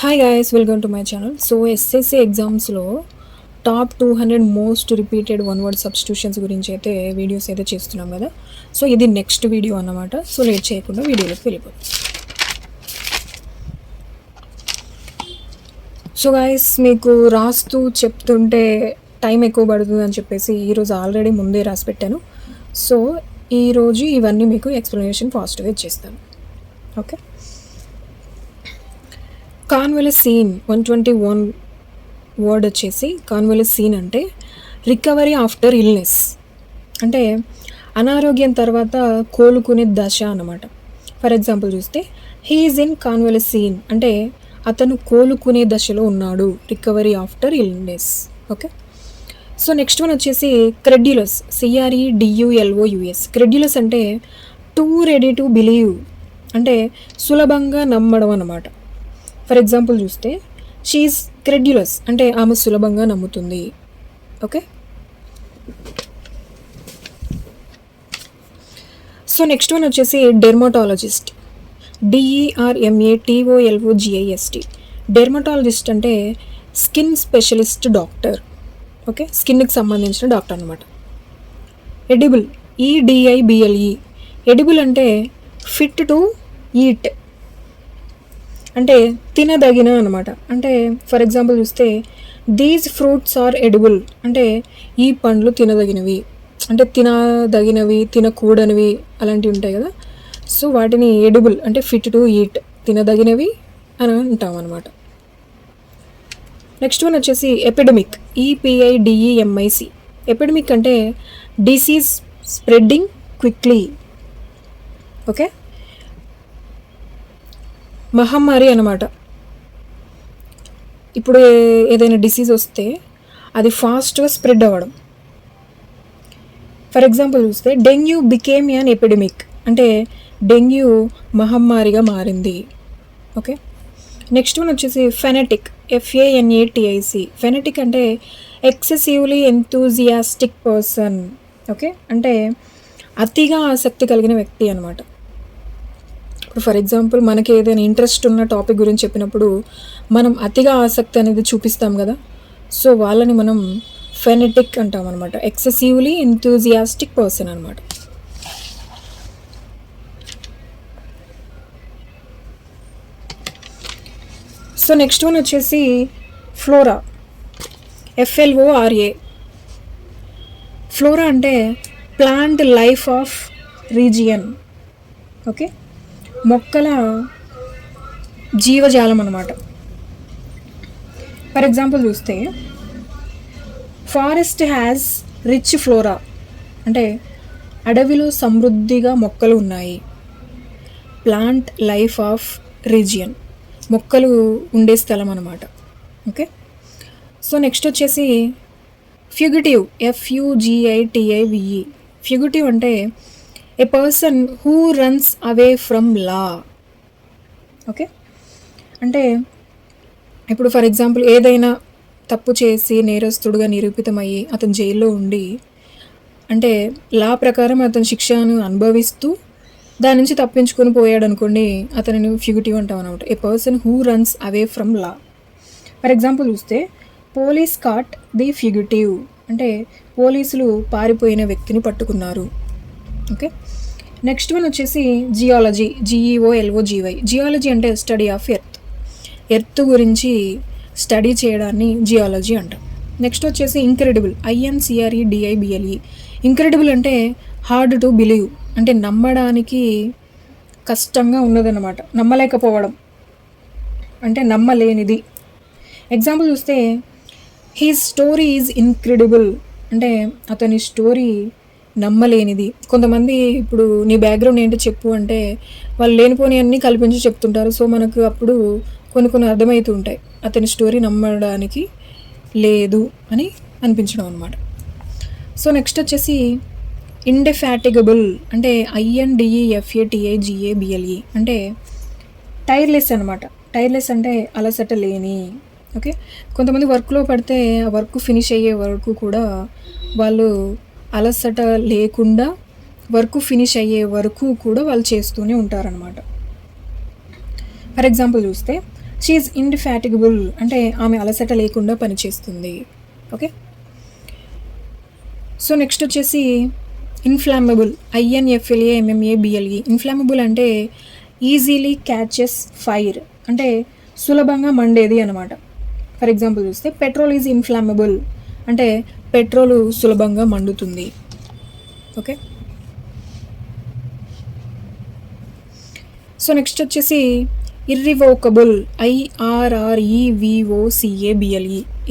Hi guys, welcome to my channel. So SSC ఎగ్జామ్స్లో top 200 most repeated one word substitutions గురించి అయితే videos అయితే చేస్తున్నాం కదా. సో ఇది నెక్స్ట్ వీడియో అన్నమాట. సో లేట్ చేయకుండా వీడియోలోకి వెళ్ళిపోతాం. సో గాయస్, మీకు రాస్తూ చెప్తుంటే టైం ఎక్కువ పడుతుంది అని చెప్పేసి ఈరోజు ఆల్రెడీ ముందే రాసి పెట్టాను. సో ఈరోజు ఇవన్నీ మీకు ఎక్స్ప్లెనేషన్ ఫాస్ట్గా ఇచ్చేస్తాను. ఓకే. కాన్వెలసీన్ 121 వర్డ్ వచ్చేసి కాన్వెలసీన్ అంటే రికవరీ ఆఫ్టర్ ఇల్నెస్, అంటే అనారోగ్యం తర్వాత కోలుకునే దశ అన్నమాట. ఫర్ ఎగ్జాంపుల్ చూస్తే హీ ఈజ్ ఇన్ కాన్వెలసీన్ అంటే అతను కోలుకునే దశలో ఉన్నాడు, recovery after illness. Okay. So next one వచ్చేసి క్రెడ్యులస్, CREDULOUS. క్రెడ్యులస్ అంటే టూ రెడీ టు బిలీవ్, అంటే సులభంగా నమ్మడం అన్నమాట. ఫర్ ఎగ్జాంపుల్ చూస్తే షీఈస్ క్రెడ్యులస్ అంటే ఆమె సులభంగా నమ్ముతుంది. ఓకే. సో నెక్స్ట్ వన్ వచ్చేసి డెర్మటాలజిస్ట్, DERMATOLOGIST. డెర్మటాలజిస్ట్ అంటే స్కిన్ స్పెషలిస్ట్ డాక్టర్. ఓకే, స్కిన్కి సంబంధించిన డాక్టర్ అనమాట. Edible, EDIBLE. ఎడిబుల్ అంటే ఫిట్ టు ఈట్, అంటే తినదగిన అనమాట. అంటే ఫర్ ఎగ్జాంపుల్ చూస్తే దీస్ ఫ్రూట్స్ ఆర్ ఎడిబుల్ అంటే ఈ పండ్లు తినదగినవి, అంటే తినదగినవి తినకూడనివి అలాంటివి ఉంటాయి కదా. సో వాటిని ఎడిబుల్ అంటే ఫిట్ టు ఈట్, తినదగినవి అని అంటాం అనమాట. నెక్స్ట్ వన్ వచ్చేసి ఎపిడమిక్, EPIDEMIC. ఎపిడమిక్ అంటే డిసీజ్ స్ప్రెడ్డింగ్ క్విక్లీ. ఓకే. మహమ్మారి అన్నమాట. ఇప్పుడు ఏదైనా డిసీజ్ వస్తే అది ఫాస్ట్గా స్ప్రెడ్ అవ్వడం. ఫర్ ఎగ్జాంపుల్ చూస్తే డెంగ్యూ బికేమ్ యాన్ ఎపిడమిక్ అంటే డెంగ్యూ మహమ్మారిగా మారింది. ఓకే. నెక్స్ట్ వన్ వచ్చేసి ఫెనటిక్, FANATIC. ఫెనటిక్ అంటే ఎక్సెసివ్లీ ఎంతూజియాస్టిక్ పర్సన్. ఓకే, అంటే అతిగా ఆసక్తి కలిగిన వ్యక్తి అనమాట. ఇప్పుడు ఫర్ ఎగ్జాంపుల్ మనకి ఏదైనా ఇంట్రెస్ట్ ఉన్న టాపిక్ గురించి చెప్పినప్పుడు మనం అతిగా ఆసక్తి అనేది చూపిస్తాం కదా. సో వాళ్ళని మనం ఫెనటిక్ అంటాం అనమాట, ఎక్సెసివ్లీ ఎంతూజియాస్టిక్ పర్సన్ అనమాట. సో నెక్స్ట్ వన్ వచ్చేసి ఫ్లోరా, FLORA. ఫ్లోరా అంటే plant life of region. Okay, మొక్కల జీవజాలం అన్నమాట. ఫర్ ఎగ్జాంపుల్ చూస్తే ఫారెస్ట్ హ్యాస్ రిచ్ ఫ్లోరా అంటే అడవిలో సమృద్ధిగా మొక్కలు ఉన్నాయి. ప్లాంట్ లైఫ్ ఆఫ్ రీజియన్, మొక్కలు ఉండే స్థలం అన్నమాట. ఓకే. సో నెక్స్ట్ వచ్చేసి ఫ్యూగిటివ్, FUGITIVE. ఫ్యూగిటివ్ అంటే a person who runs away from law. Okay, అంటే ఇప్పుడు ఫర్ ఎగ్జాంపుల్ ఏదైనా తప్పు చేసి నేరస్తుడుగా నిరూపితమయ్యి అతను జైల్లో ఉండి, అంటే లా ప్రకారం అతను శిక్షను అనుభవిస్తూ దాని నుంచి తప్పించుకొని పోయాడు అనుకోండి, అతనిని ఫ్యూగిటివ్ అంటాం అనమాట. A person who runs away from law. For example చూస్తే పోలీస్ కాట్ ది ఫ్యూగిటివ్ అంటే పోలీసులు పారిపోయిన వ్యక్తిని పట్టుకున్నారు. ఓకే. నెక్స్ట్ వన్ వచ్చేసి జియాలజీ, GEOLOGY. జియాలజీ అంటే స్టడీ ఆఫ్ ఎర్త్, ఎర్త్ గురించి స్టడీ చేయడాన్ని జియాలజీ అంటాం. నెక్స్ట్ వచ్చేసి ఇంక్రెడిబుల్, INCREDIBLE. ఇంక్రెడిబుల్ అంటే హార్డ్ టు బిలీవ్ అంటే నమ్మడానికి కష్టంగా ఉన్నదన్నమాట, నమ్మలేకపోవడం అంటే నమ్మలేనిది. ఎగ్జాంపుల్ చూస్తే హీస్ స్టోరీ ఈజ్ ఇన్క్రెడిబుల్ అంటే అతని స్టోరీ నమ్మలేనిది. కొంతమంది ఇప్పుడు నీ బ్యాక్గ్రౌండ్ ఏంటో చెప్పు అంటే వాళ్ళు లేనిపోని అన్నీ కల్పించి చెప్తుంటారు. సో మనకు అప్పుడు కొన్ని అర్థమవుతూ ఉంటాయి, అతని స్టోరీ నమ్మడానికి లేదు అని అనిపించడం అనమాట. సో నెక్స్ట్ వచ్చేసి ఇండెఫాటిగబుల్ అంటే INDEFATIGABLE అంటే టైర్లెస్ అనమాట. టైర్లెస్ అంటే అలసట లేని. ఓకే, కొంతమంది వర్క్లో పడితే ఆ వర్క్ ఫినిష్ అయ్యే వరకు కూడా వాళ్ళు అలసట లేకుండా వర్క్ ఫినిష్ అయ్యే వరకు కూడా వాళ్ళు చేస్తూనే ఉంటారనమాట. ఫర్ ఎగ్జాంపుల్ చూస్తే షీఈ్ ఇండిఫాటిగబుల్ అంటే ఆమె అలసట లేకుండా పనిచేస్తుంది. ఓకే. సో నెక్స్ట్ వచ్చేసి ఇన్ఫ్లామబుల్, INFLAMMABLE. ఇన్ఫ్లామబుల్ అంటే ఈజీలీ క్యాచెస్ ఫైర్, అంటే సులభంగా మండేది అనమాట. ఫర్ ఎగ్జాంపుల్ చూస్తే పెట్రోల్ ఈజ్ ఇన్ఫ్లామబుల్ అంటే పెట్రోలు సులభంగా మండుతుంది. ఓకే. సో నెక్స్ట్ వచ్చేసి ఇర్రివోకబుల్, IRREVOCABLE.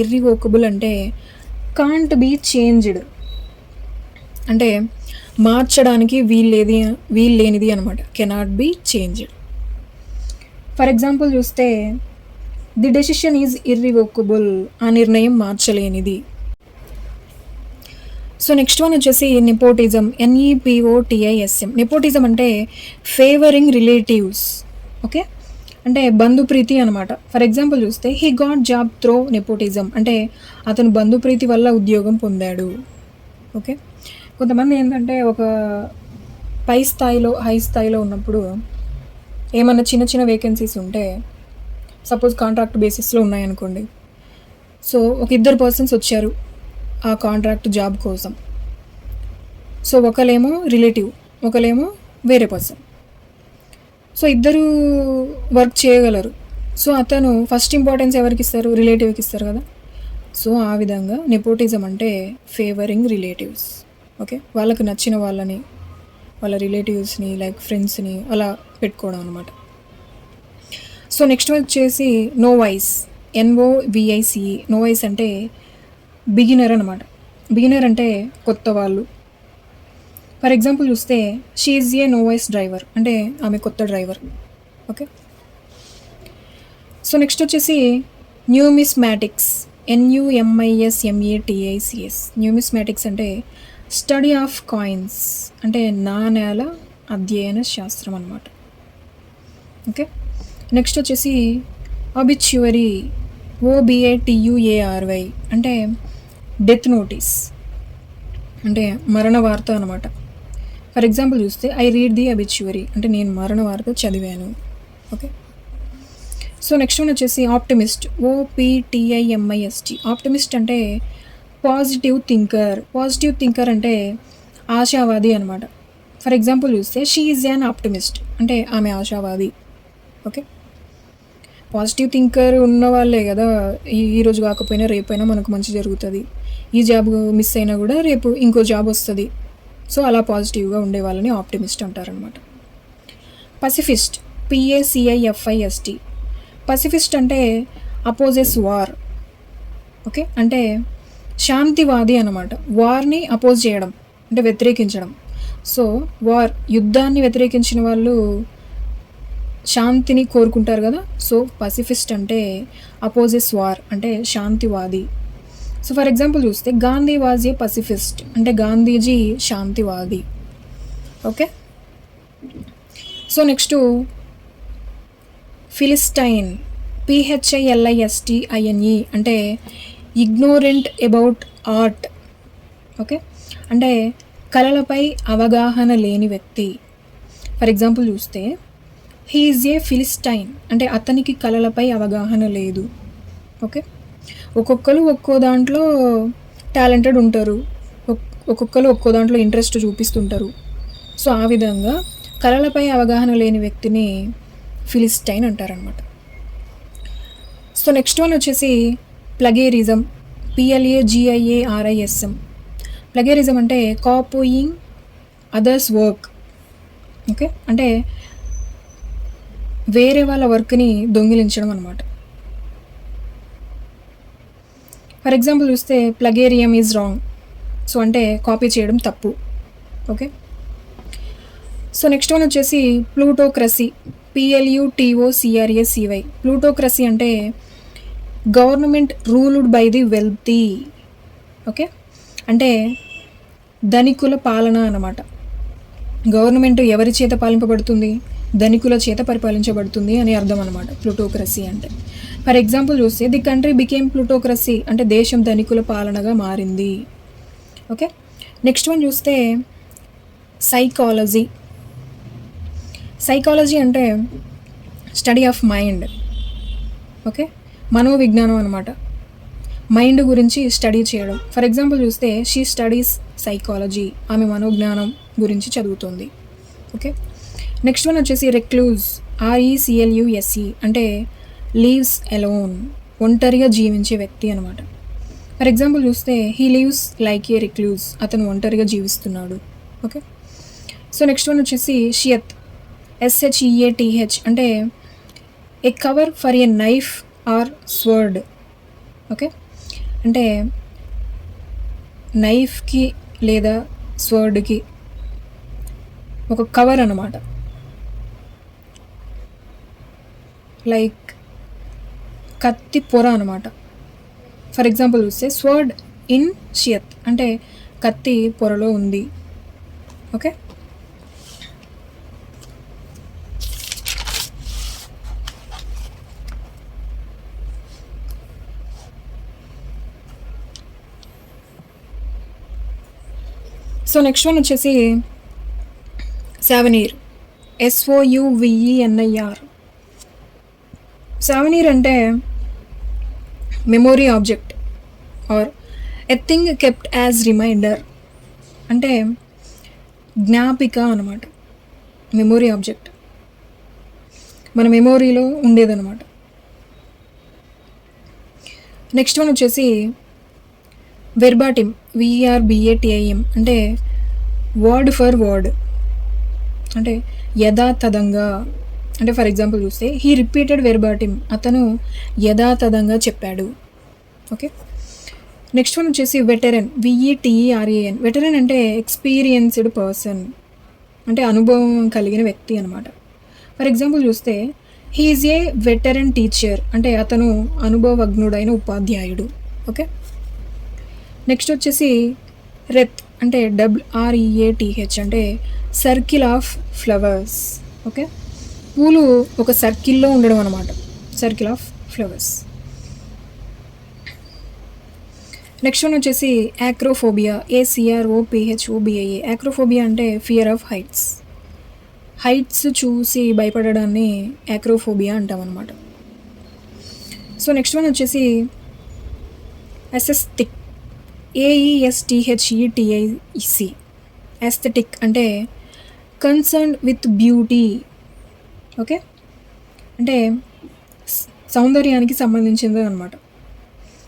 ఇర్రివోకబుల్ అంటే కాంట్ బీ చేంజ్డ్, అంటే మార్చడానికి వీల్లేనిది అనమాట. Cannot be changed. For example చూస్తే ది డెసిషన్ ఈజ్ ఇర్రివోకబుల్, ఆ నిర్ణయం మార్చలేనిది. సో నెక్స్ట్ వన్ వచ్చేసి నెపోటిజం, NEPOTISM. నెపోటిజం అంటే ఫేవరింగ్ రిలేటివ్స్. ఓకే, అంటే బంధుప్రీతి అనమాట. ఫర్ ఎగ్జాంపుల్ చూస్తే he got job throw nepotism, అంటే అతను బంధుప్రీతి వల్ల ఉద్యోగం పొందాడు. ఓకే. కొంతమంది ఏంటంటే ఒక హై స్థాయిలో ఉన్నప్పుడు ఏమన్నా చిన్న చిన్న వేకెన్సీస్ ఉంటే, సపోజ్ కాంట్రాక్ట్ బేసిస్లో ఉన్నాయనుకోండి. సో ఒక 2 పర్సన్స్ వచ్చారు ఆ కాంట్రాక్ట్ జాబ్ కోసం. సో ఒకలేమో రిలేటివ్, ఒకలేమో వేరే పర్సన్. సో ఇద్దరు వర్క్ చేయగలరు. సో అతను ఫస్ట్ ఇంపార్టెన్స్ ఎవరికి ఇస్తారు? రిలేటివ్కి ఇస్తారు కదా. సో ఆ విధంగా నెపోటిజం అంటే ఫేవరింగ్ రిలేటివ్స్. ఓకే, వాళ్ళకి నచ్చిన వాళ్ళని, వాళ్ళ రిలేటివ్స్ని లైక్ ఫ్రెండ్స్ని అలా పెట్టుకోవడం అనమాట. సో నెక్స్ట్ వచ్చేసి నోవైస్, NOVICE. నోవైస్ అంటే బిగినర్ అనమాట. బిగినర్ అంటే కొత్త వాళ్ళు. ఫర్ ఎగ్జాంపుల్ చూస్తే షీ ఈజ్ ఏ నోవైస్ డ్రైవర్, అంటే ఆమె కొత్త డ్రైవర్. ఓకే. సో నెక్స్ట్ వచ్చేసి న్యూమిస్మాటిక్స్, NUMISMATICS. న్యూమిస్మాటిక్స్ అంటే స్టడీ ఆఫ్ కాయిన్స్, అంటే నాణేల అధ్యయన శాస్త్రం అనమాట. ఓకే. నెక్స్ట్ వచ్చేసి ఒబిచ్యువరీ, OBATUARY. అంటే డెత్ నోటీస్, అంటే మరణ వార్త అనమాట. ఫర్ ఎగ్జాంపుల్ చూస్తే ఐ రీడ్ ది ఒబిచ్యువరీ, అంటే నేను మరణ వార్త చదివాను. ఓకే. సో నెక్స్ట్ వన్ వచ్చేసి ఆప్టిమిస్ట్, OPTIMIST. ఆప్టిమిస్ట్ అంటే పాజిటివ్ థింకర్. పాజిటివ్ థింకర్ అంటే ఆశావాది అనమాట. ఫర్ ఎగ్జాంపుల్ చూస్తే షీ ఈజ్ యాన్ ఆప్టిమిస్ట్, అంటే ఆమె ఆశావాది. ఓకే. పాజిటివ్ థింకర్ ఉన్న వాళ్ళే కదా ఈరోజు కాకపోయినా రేపైనా మనకు మంచి జరుగుతుంది, ఈ జాబ్ మిస్ అయినా కూడా రేపు ఇంకో జాబ్ వస్తుంది. సో అలా పాజిటివ్గా ఉండే వాళ్ళని ఆప్టిమిస్ట్ అంటారనమాట. పసిఫిస్ట్, PACIFIST. పసిఫిస్ట్ అంటే అపోజెస్ వార్. ఓకే, అంటే శాంతివాది అనమాట. వార్ని అపోజ్ చేయడం అంటే వ్యతిరేకించడం. సో యుద్ధాన్ని వ్యతిరేకించిన వాళ్ళు శాంతిని కోరుకుంటారు కదా. సో పసిఫిస్ట్ అంటే అపోజెస్ వార్, అంటే శాంతివాది. సో ఫర్ ఎగ్జాంపుల్ చూస్తే గాంధీ వాజ్ ఏ పసిఫిస్ట్, అంటే గాంధీజీ శాంతివాది. Okay. So next philistine, PHILISTINE. అంటే ఇగ్నోరెంట్ అబౌట్ ఆర్ట్. ఓకే, అంటే కళలపై అవగాహన లేని వ్యక్తి. ఫర్ ఎగ్జాంపుల్ చూస్తే హీ ఈజ్ ఏ ఫిలిస్టైన్, అంటే అతనికి కళలపై అవగాహన లేదు. ఓకే. ఒక్కొక్కరు ఒక్కో దాంట్లో టాలెంటెడ్ ఉంటారు, ఒక్కొక్కరు ఒక్కో దాంట్లో ఇంట్రెస్ట్ చూపిస్తుంటారు. సో ఆ విధంగా కళలపై అవగాహన లేని వ్యక్తిని ఫిలిస్టైన్ అంటారనమాట. సో నెక్స్ట్ వన్ వచ్చేసి ప్లగేరిజం, PLAGIARISM. ప్లగేరిజం అంటే కాపీయింగ్ అదర్స్ వర్క్. ఓకే, అంటే వేరే వాళ్ళ వర్క్ని దొంగిలించడం అనమాట. ఫర్ ఎగ్జాంపుల్ చూస్తే ప్లగేరియం ఈజ్ రాంగ్. సో అంటే కాపీ చేయడం తప్పు. ఓకే. సో నెక్స్ట్ వన్ వచ్చేసి ప్లూటోక్రసీ, PLUTOCRACY. ప్లూటోక్రసీ అంటే government ruled by the wealthy. Okay, అంటే ధనికుల పాలన అన్నమాట. గవర్నమెంట్ ఎవరి చేత పాలింపబడుతుంది? ధనికుల చేత పరిపాలించబడుతుంది అని అర్థం అనమాట ప్లూటోక్రసీ అంటే. ఫర్ ఎగ్జాంపుల్ చూస్తే ది కంట్రీ బికేమ్ ప్లూటోక్రసీ, అంటే దేశం ధనికుల పాలనగా మారింది. ఓకే. నెక్స్ట్ వన్ చూస్తే సైకాలజీ. సైకాలజీ అంటే స్టడీ ఆఫ్ మైండ్. ఓకే, మనోవిజ్ఞానం అనమాట. మైండ్ గురించి స్టడీ చేయడం. ఫర్ ఎగ్జాంపుల్ చూస్తే షీ స్టడీస్ సైకాలజీ, ఆమె మనోజ్ఞానం గురించి చదువుతుంది. ఓకే, నెక్స్ట్ వన్ వచ్చేసి రెక్లూజ్, RECLUSE అంటే లీవ్స్ ఎలోన్, ఒంటరిగా జీవించే వ్యక్తి అనమాట. ఫర్ ఎగ్జాంపుల్ చూస్తే హీ లీవ్స్ లైక్ ఏ రిక్లూజ్, అతను ఒంటరిగా జీవిస్తున్నాడు. ఓకే, సో నెక్స్ట్ వన్ వచ్చేసి షియత్, SHEATH అంటే a cover for a knife or sword. Okay, అంటే నైఫ్కి లేదా స్వర్డ్కి ఒక కవర్ అన్నమాట. లైక్ కత్తి పొర అనమాట. ఫర్ ఎగ్జాంపుల్ చూస్తే స్వర్డ్ ఇన్ షియత్ అంటే కత్తి పొరలో ఉంది. ఓకే, సో నెక్స్ట్ వన్ వచ్చేసి సావనీర్, SOUVENIR. సావనీర్ అంటే memory object or a thing kept as reminder అంటే జ్ఞాపిక అనమాట. మెమొరీ ఆబ్జెక్ట్ మన మెమొరీలో ఉండేదన్నమాట. నెక్స్ట్ వన్ వచ్చేసి వెర్బాటిమ్, VERBATIM అంటే వర్డ్ ఫర్ వర్డ్ అంటే యథాతథంగా. అంటే ఫర్ ఎగ్జాంపుల్ చూస్తే హీ రిపీటెడ్ వెర్బాటిమ్, అతను యథాతథంగా చెప్పాడు. ఓకే, నెక్స్ట్ వన్ వచ్చేసి వెటరన్, VETERAN. వెటరన్ అంటే ఎక్స్పీరియన్స్డ్ పర్సన్ అంటే అనుభవం కలిగిన వ్యక్తి అనమాట. ఫర్ ఎగ్జాంపుల్ చూస్తే he is A veteran teacher అంటే అతను అనుభవజ్ఞుడైన ఉపాధ్యాయుడు. ఓకే, నెక్స్ట్ వచ్చేసి రెత్ అంటే WREATH అంటే సర్కిల్ ఆఫ్ ఫ్లవర్స్. ఓకే, పూలు ఒక సర్కిల్లో ఉండడం అనమాట, circle of flowers. Next one వచ్చేసి యాక్రోఫోబియా, ACROPHOBIA. యాక్రోఫోబియా అంటే ఫియర్ ఆఫ్ హైట్స్, హైట్స్ చూసి భయపడడాన్ని యాక్రోఫోబియా అంటాం అనమాట. సో నెక్స్ట్ వన్ వచ్చేసి అసెస్థెటిక్, AESTHETIC. ఎస్థెటిక్ అంటే కన్సర్న్ విత్ బ్యూటీ. ఓకే, అంటే సౌందర్యానికి సంబంధించింది అనమాట.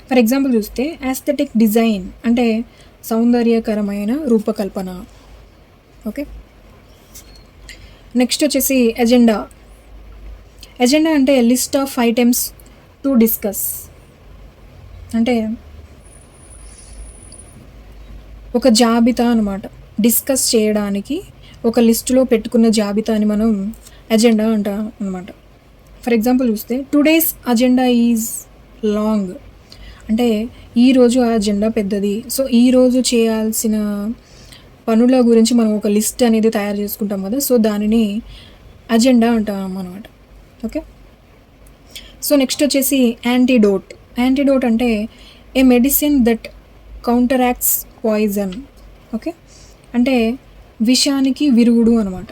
ఫర్ ఎగ్జాంపుల్ చూస్తే యాస్థెటిక్ డిజైన్ అంటే సౌందర్యకరమైన రూపకల్పన. ఓకే, నెక్స్ట్ వచ్చేసి ఎజెండా. ఎజెండా అంటే list of items to discuss అంటే ఒక జాబితా అనమాట. డిస్కస్ చేయడానికి ఒక లిస్టులో పెట్టుకున్న జాబితాని మనం అజెండా అంటాం అనమాట. ఫర్ ఎగ్జాంపుల్ చూస్తే టుడేస్ అజెండా ఈజ్ లాంగ్ అంటే ఈరోజు ఆ అజెండా పెద్దది. సో ఈరోజు చేయాల్సిన పనుల గురించి మనం ఒక లిస్ట్ అనేది తయారు చేసుకుంటాం కదా, సో దానిని అజెండా అంటాం అనమాట. ఓకే, సో నెక్స్ట్ వచ్చేసి యాంటీడోట్. యాంటీడోట్ అంటే ఏ మెడిసిన్ దట్ కౌంటరాక్ట్స్ పాయిజన్. ఓకే, అంటే విషానికి విరుగుడు అనమాట.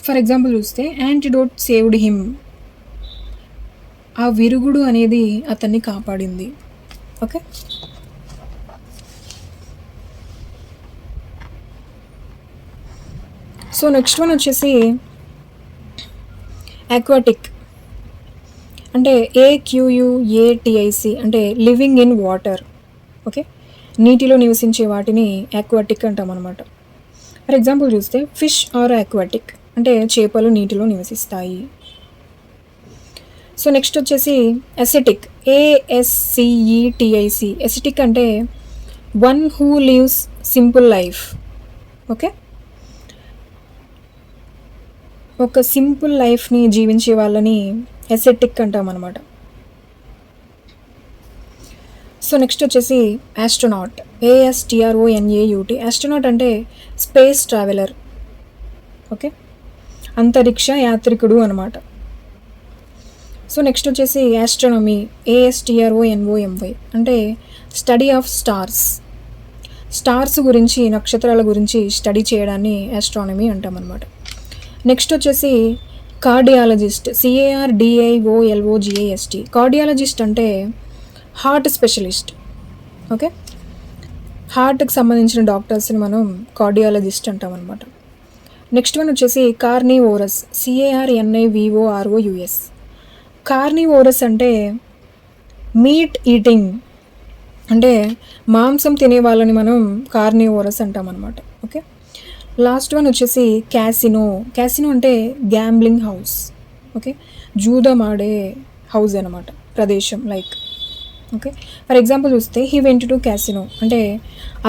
ఫర్ ఎగ్జాంపుల్ చూస్తే యాంటీడోట్ సేవ్డ్ హిమ్, ఆ విరుగుడు అనేది అతన్ని కాపాడింది. ఓకే, సో నెక్స్ట్ వన్ వచ్చేసి ఆక్వాటిక్ అంటే AQUATIC అంటే లివింగ్ ఇన్ వాటర్. ఓకే, నీటిలో నివసించే వాటిని ఆక్వాటిక్ అంటాం అనమాట. ఫర్ ఎగ్జాంపుల్ చూస్తే ఫిష్ ఆర్ ఆక్వాటిక్ అంటే చేపలు నీటిలో నివసిస్తాయి. సో నెక్స్ట్ వచ్చేసి ఎసెటిక్, ASCETIC. ఎసెటిక్ అంటే one who lives simple life. Okay, ఒక సింపుల్ లైఫ్ని జీవించే వాళ్ళని ఎసెటిక్ అంటాం అనమాట. సో నెక్స్ట్ వచ్చేసి ఆస్ట్రోనాట్, ASTRONAUT. ఆస్ట్రోనాట్ అంటే స్పేస్ ట్రావెలర్. ఓకే, అంతరిక్ష యాత్రికుడు అనమాట. సో నెక్స్ట్ వచ్చేసి ఆస్ట్రోనమీ, ASTRONOMY అంటే స్టడీ ఆఫ్ స్టార్స్. స్టార్స్ గురించి, నక్షత్రాల గురించి స్టడీ చేయడాన్ని ఆస్ట్రానమీ అంటాం అనమాట. నెక్స్ట్ వచ్చేసి కార్డియాలజిస్ట్, CARDIOLOGIST. కార్డియాలజిస్ట్ అంటే హార్ట్ స్పెషలిస్ట్. ఓకే, హార్ట్కి సంబంధించిన డాక్టర్స్ని మనం కార్డియాలజిస్ట్ అంటాం అనమాట. నెక్స్ట్ వన్ వచ్చేసి కార్నివోరస్, CARNIVOROUS. కార్నివోరస్ అంటే మీట్ ఈటింగ్, అంటే మాంసం తినే వాళ్ళని మనం కార్నివోరస్ అంటాం అనమాట. ఓకే, లాస్ట్ వన్ వచ్చేసి క్యాసినో. క్యాసినో అంటే గ్యాంబ్లింగ్ హౌస్. ఓకే, జూదం ఆడే హౌస్ అనమాట, ప్రదేశం లైక్. ఓకే, ఫర్ ఎగ్జాంపుల్ చూస్తే హీ వెంట్ టు క్యాసినో అంటే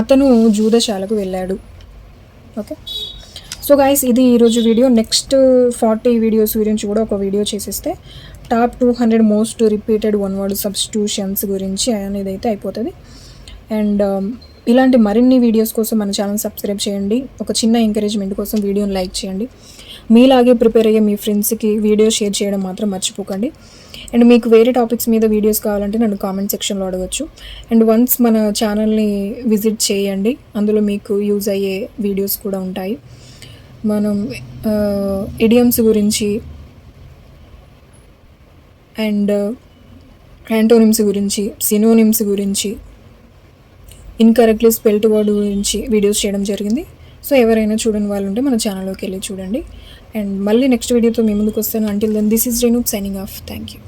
అతను జూదశాలకు వెళ్ళాడు. ఓకే, సో గైస్ ఇది ఈరోజు వీడియో. నెక్స్ట్ 40 వీడియోస్ గురించి కూడా ఒక వీడియో చేసేస్తే top 200 most repeated one word substitutions గురించి అనేది అయితే అయిపోతుంది. అండ్ ఇలాంటి మరిన్ని వీడియోస్ కోసం మన ఛానల్ సబ్స్క్రైబ్ చేయండి. ఒక చిన్న ఎంకరేజ్మెంట్ కోసం వీడియోని లైక్ చేయండి. మీలాగే ప్రిపేర్ అయ్యే మీ ఫ్రెండ్స్కి వీడియో షేర్ చేయడం మాత్రం మర్చిపోకండి. అండ్ మీకు వేరే టాపిక్స్ మీద వీడియోస్ కావాలంటే నన్ను కామెంట్ సెక్షన్లో అడగచ్చు. అండ్ వన్స్ మన ఛానల్ని విజిట్ చేయండి, అందులో మీకు యూజ్ అయ్యే వీడియోస్ కూడా ఉంటాయి. మనం ఇడియమ్స్ గురించి అండ్ యాంటోనిమ్స్ గురించి, సినోనిమ్స్ గురించి, ఇన్కరెక్ట్లీ స్పెల్డ్ వర్డ్ గురించి వీడియోస్ చేయడం జరిగింది. సో ఎవరైనా చూడని వాళ్ళు ఉంటే మన ఛానల్లోకి వెళ్ళి చూడండి. అండ్ మళ్ళీ నెక్స్ట్ వీడియోతో మీ ముందుకు వస్తాను. Until then this is Renu signing off. Thank you.